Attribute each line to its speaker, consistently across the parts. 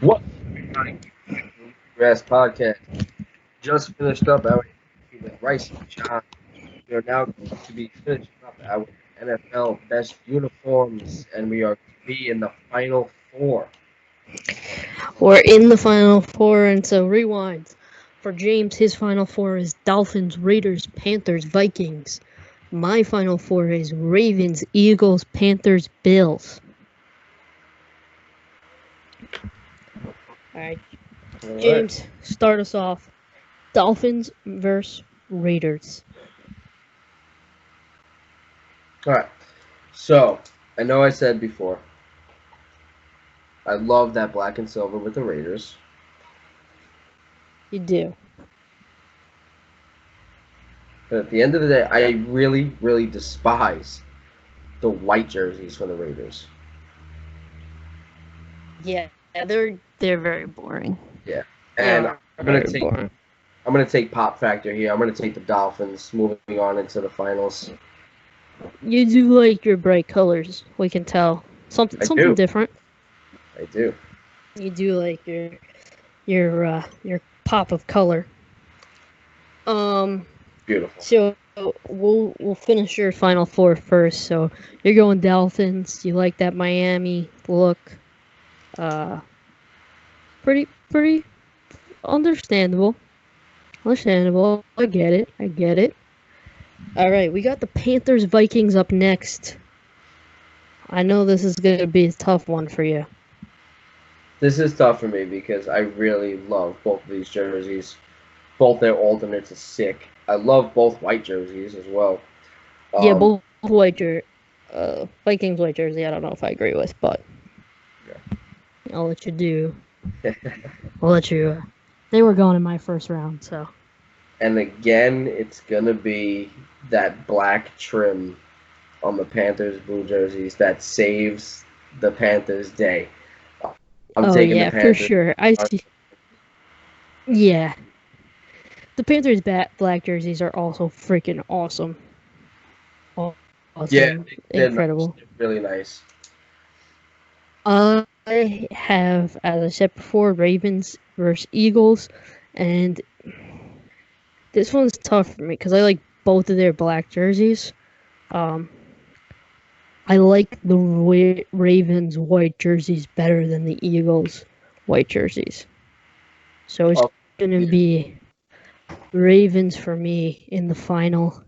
Speaker 1: What? Grass podcast just finished up our interview with Rice and John. We are now going to be finishing up our NFL best uniforms, and we are to be in the final four.
Speaker 2: We're in the final four, and so rewind. For James, his final four is Dolphins, Raiders, Panthers, Vikings. My final four is Ravens, Eagles, Panthers, Bills. All right, James, start us off. Dolphins versus Raiders.
Speaker 1: All right. So I know I said before, I love that black and silver with the Raiders.
Speaker 2: You do.
Speaker 1: But at the end of the day, I really, really despise the white jerseys for the Raiders.
Speaker 2: Yeah, they're very boring.
Speaker 1: Yeah, and
Speaker 2: Yeah,
Speaker 1: I'm gonna
Speaker 2: very
Speaker 1: take
Speaker 2: boring.
Speaker 1: I'm gonna take pop factor here. I'm gonna take the Dolphins moving on into the finals.
Speaker 2: You do like your bright colors. We can tell something
Speaker 1: I
Speaker 2: something
Speaker 1: do.
Speaker 2: different.
Speaker 1: I do.
Speaker 2: You do like your pop of color.
Speaker 1: Beautiful.
Speaker 2: So we'll finish your final four first. So you're going Dolphins. You like that Miami look. Pretty understandable. Understandable. I get it. All right, we got the Panthers Vikings up next. I know this is gonna be a tough one for you.
Speaker 1: This is tough for me because I really love both of these jerseys. Both their alternates are sick. I love both white jerseys as well.
Speaker 2: Yeah, both white Vikings white jersey. I don't know if I agree with, but I'll let you do. I'll let you. They were going in my first round, so.
Speaker 1: And again, it's gonna be that black trim on the Panthers blue jerseys that saves the Panthers day. I'm taking the Panthers.
Speaker 2: For sure. I see. Yeah. The Panthers black jerseys are also freaking awesome. Awesome.
Speaker 1: Yeah,
Speaker 2: incredible.
Speaker 1: Nice. Really nice.
Speaker 2: I have, as I said before, Ravens versus Eagles, and this one's tough for me because I like both of their black jerseys. I like the Ravens white jerseys better than the Eagles white jerseys. So it's going to be Ravens for me in the final.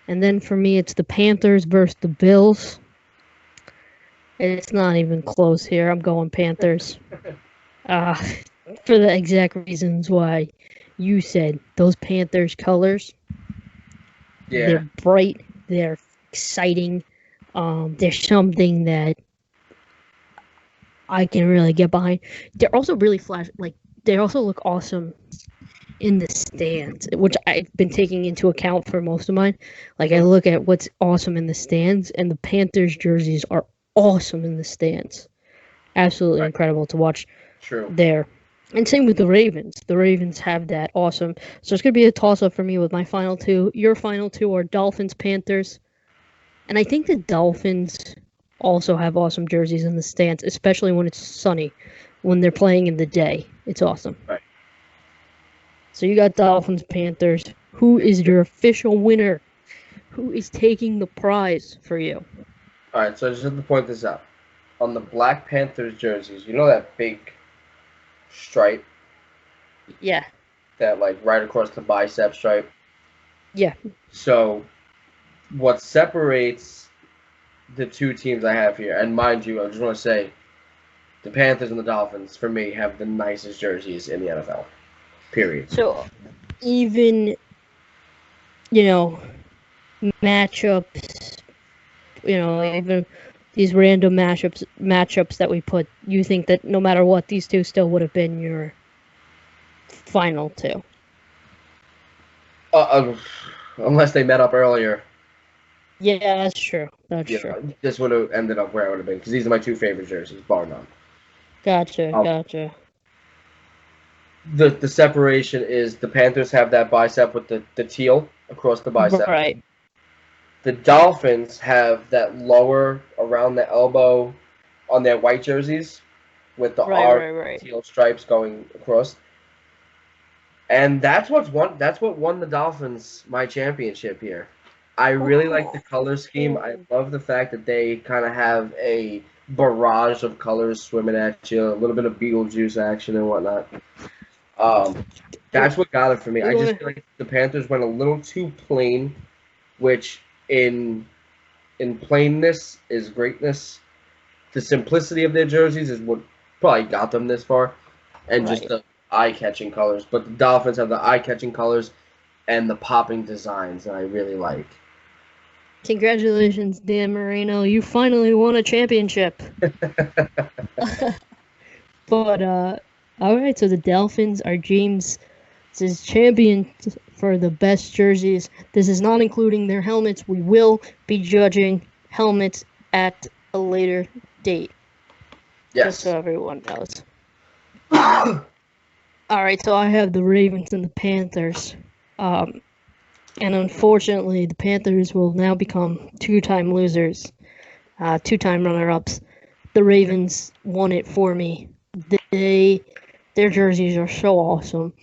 Speaker 2: And then for me, it's the Panthers versus the Bills. It's not even close here. I'm going Panthers. For the exact reasons why you said. Those Panthers colors.
Speaker 1: Yeah.
Speaker 2: They're bright. They're exciting. There's something that I can really get behind. They're also really flash. Like, they also look awesome in the stands, which I've been taking into account for most of mine. Like, I look at what's awesome in the stands, and the Panthers jerseys are awesome in the stands. Absolutely incredible to watch.
Speaker 1: True.
Speaker 2: There. And same with the Ravens. The Ravens have that awesome. So it's going to be a toss-up for me with my final two. Your final two are Dolphins, Panthers. And I think the Dolphins also have awesome jerseys in the stands, especially when it's sunny. When they're playing in the day. It's awesome.
Speaker 1: Right.
Speaker 2: So you got Dolphins, Panthers. Who is your official winner? Who is taking the prize for you?
Speaker 1: All right, so I just have to point this out. On the Black Panthers jerseys, you know that big stripe?
Speaker 2: Yeah.
Speaker 1: That, like, right across the bicep stripe?
Speaker 2: Yeah.
Speaker 1: So, what separates the two teams I have here, and mind you, I just want to say, the Panthers and the Dolphins, for me, have the nicest jerseys in the NFL. Period.
Speaker 2: So, even, matchups, even these random matchups that we put, you think that no matter what, these two still would have been your final two?
Speaker 1: Unless they met up earlier.
Speaker 2: Yeah, that's true. That's true.
Speaker 1: This would have ended up where I would have been, because these are my two favorite jerseys, bar none.
Speaker 2: Gotcha.
Speaker 1: The separation is the Panthers have that bicep with the teal across the bicep.
Speaker 2: Right.
Speaker 1: The Dolphins have that lower around the elbow on their white jerseys with the
Speaker 2: Right.
Speaker 1: teal stripes going across. And that's what won the Dolphins my championship here. I really like the color scheme. I love the fact that they kind of have a barrage of colors swimming at you, a little bit of Beetlejuice action and whatnot. That's what got it for me. I just feel like the Panthers went a little too plain, which in plainness is greatness. The simplicity of their jerseys is what probably got them this far, and just the eye-catching colors. But the Dolphins have the eye-catching colors and the popping designs that I really like.
Speaker 2: Congratulations, Dan Marino. You finally won a championship. But, all right, so the Dolphins are James' champions for the best jerseys. This is not including their helmets. We will be judging helmets at a later date.
Speaker 1: Yes.
Speaker 2: Just so everyone knows. All right, so I have the Ravens and the Panthers. And unfortunately, the Panthers will now become two-time losers, two-time runner-ups. The Ravens won it for me. Their jerseys are so awesome.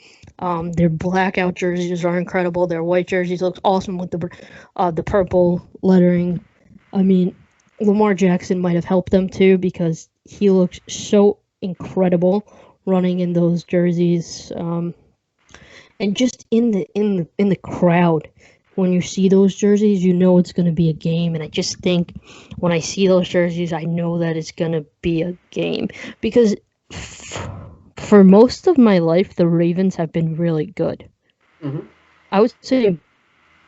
Speaker 2: Their blackout jerseys are incredible. Their white jerseys look awesome with the purple lettering. I mean, Lamar Jackson might have helped them too because he looks so incredible running in those jerseys. And just in the crowd, when you see those jerseys, you know it's going to be a game. And I just think when I see those jerseys, I know that it's going to be a game because for most of my life, the Ravens have been really good.
Speaker 1: Mm-hmm.
Speaker 2: I would say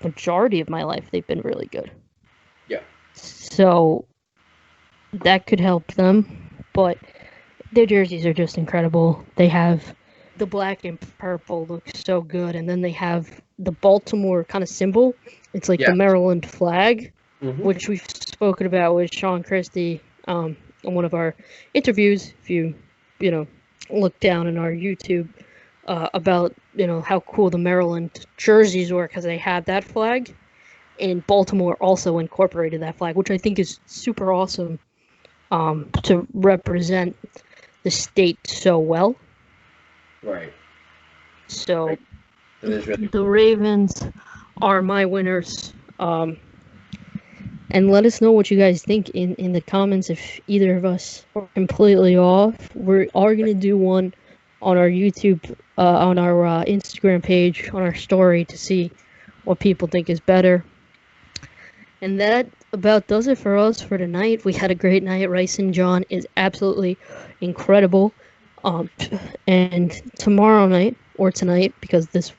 Speaker 2: majority of my life, they've been really good.
Speaker 1: Yeah.
Speaker 2: So that could help them, but their jerseys are just incredible. They have the black and purple looks so good, and then they have the Baltimore kind of symbol. It's like the Maryland flag, which we've spoken about with Sean Christie in one of our interviews. If you look down in our YouTube about how cool the Maryland jerseys were because they had that flag, and Baltimore also incorporated that flag, which I think is super awesome to represent the state so well.
Speaker 1: Right.
Speaker 2: So the Ravens are my winners. And let us know what you guys think in the comments if either of us are completely off. We are going to do one on our YouTube, on our Instagram page, on our story to see what people think is better. And that about does it for us for tonight. We had a great night. Rice and John is absolutely incredible. And tomorrow night, or tonight, because this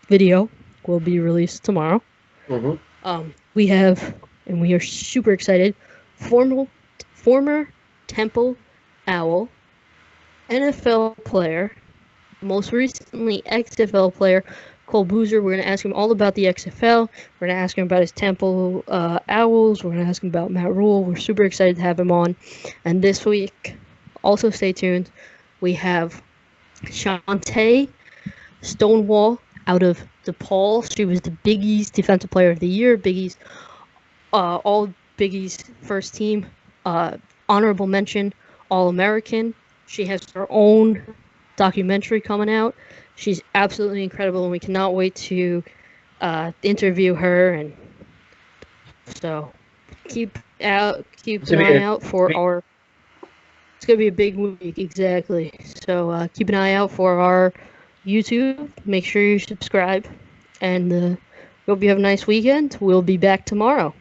Speaker 2: video will be released tomorrow, we have, and we are super excited, former Temple Owl, NFL player, most recently XFL player, Cole Boozer. We're going to ask him all about the XFL. We're going to ask him about his Temple Owls. We're going to ask him about Matt Rhule. We're super excited to have him on. And this week, also stay tuned, we have Shantae Stonewall out of DePaul. She was the Big East Defensive Player of the Year, Big East, all Big East first team, honorable mention, All-American. She has her own documentary coming out. She's absolutely incredible, and we cannot wait to interview her. And so keep an eye out for our. It's gonna be a big week, exactly. So keep an eye out for our YouTube. Make sure you subscribe, and hope you have a nice weekend. We'll be back tomorrow.